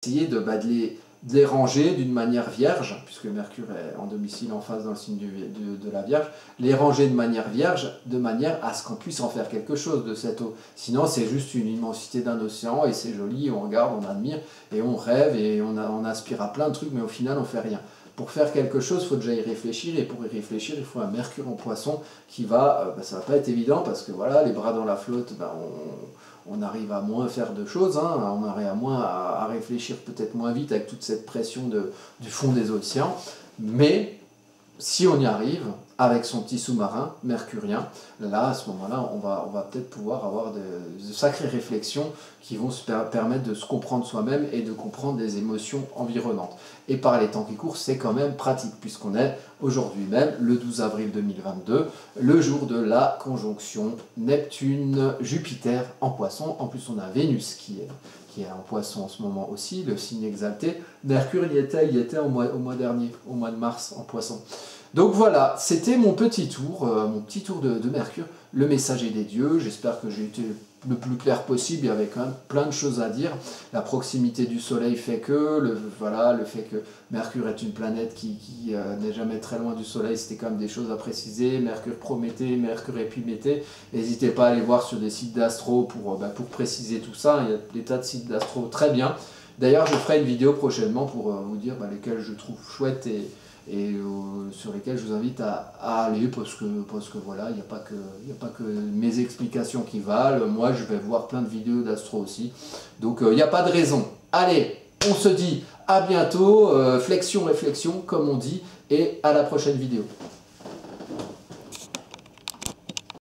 essayer de les ranger d'une manière vierge, puisque Mercure est en domicile en phase dans le signe de la Vierge, les ranger de manière vierge, de manière à ce qu'on puisse en faire quelque chose de cette eau. Sinon, c'est juste une immensité d'un océan, et c'est joli, on regarde, on admire, et on rêve, et on aspire à plein de trucs, mais au final, on fait rien. Pour faire quelque chose, il faut déjà y réfléchir, et pour y réfléchir, il faut un Mercure en Poisson qui va, ça va pas être évident, parce que voilà, les bras dans la flotte, on arrive à moins faire de choses, hein, on arrive à moins à réfléchir peut-être moins vite avec toute cette pression du fond des océans, mais si on y arrive, avec son petit sous-marin mercurien, là, à ce moment-là, on va peut-être pouvoir avoir de sacrées réflexions qui vont se permettre de se comprendre soi-même et de comprendre les émotions environnantes. Et par les temps qui courent, c'est quand même pratique, puisqu'on est aujourd'hui même, le 12 avril 2022, le jour de la conjonction Neptune-Jupiter en Poisson. En plus, on a Vénus qui est en Poisson en ce moment aussi, le signe exalté. Mercure il y était au mois dernier, au mois de mars en Poisson. Donc voilà, c'était mon petit tour de Mercure, le messager des dieux. J'espère que j'ai été le plus clair possible, il y avait quand même plein de choses à dire. La proximité du Soleil fait que, le fait que Mercure est une planète qui n'est jamais très loin du Soleil, c'était quand même des choses à préciser. Mercure Prométhée, Mercure Épiméthée. N'hésitez pas à aller voir sur des sites d'astro pour préciser tout ça. Il y a des tas de sites d'astro très bien. D'ailleurs, je ferai une vidéo prochainement pour vous dire lesquels je trouve chouettes et sur lesquels je vous invite à aller, parce que voilà, il n'y a pas que mes explications qui valent. Moi, je vais voir plein de vidéos d'astro aussi. Donc, il n'y a pas de raison. Allez, on se dit à bientôt. Flexion, réflexion, comme on dit, et à la prochaine vidéo.